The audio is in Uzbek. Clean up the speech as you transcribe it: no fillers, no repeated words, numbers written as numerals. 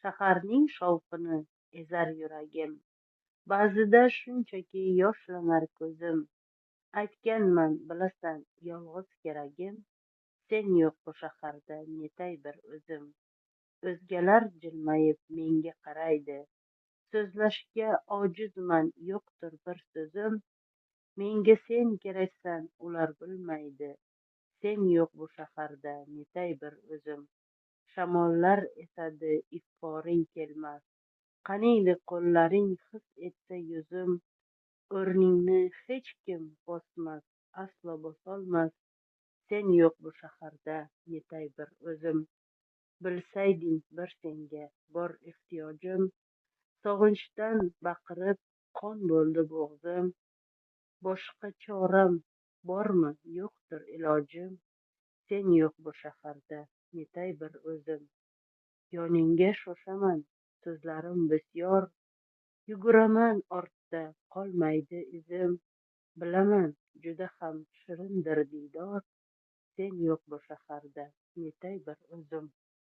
Shaharning shovqini ezar yuragim, ba'zida shunchaki yoshlanar ko'zim. Aytganman bilasan yolg'iz keragim, sen yo'q bu shaharda netay bir o'zim. O'zgalar jilmayib menga qaraydi, so'zlashga ojizman yo'qdir bir so'zim. Menga sen keraksan ular bilmaydi, sen yo'q bu shaharda netay bir o'zim. Shamollar esadi ifkoring kelmas, qaniydi qo'llaring his etsa yuzim. O'rningni hech kim bosmas, aslo bosolmas, sen yo'q bu shaharda netay bir o'zim. Bilsayding bir senga bor ehtiyojim, sog'inchdan baqirib qon bo'ldi bo'g'zim. Boshqa choram bormi yo'qdir ilojim, sen yo'q bu shaharda netay bir o'zim. Yoningga shoshaman so'zlarim bisyor, yuguraman ortda qolmaydi izim. Bilaman juda ham shirindir diydor, sen yo'q bu shaharda netay bir o'zim.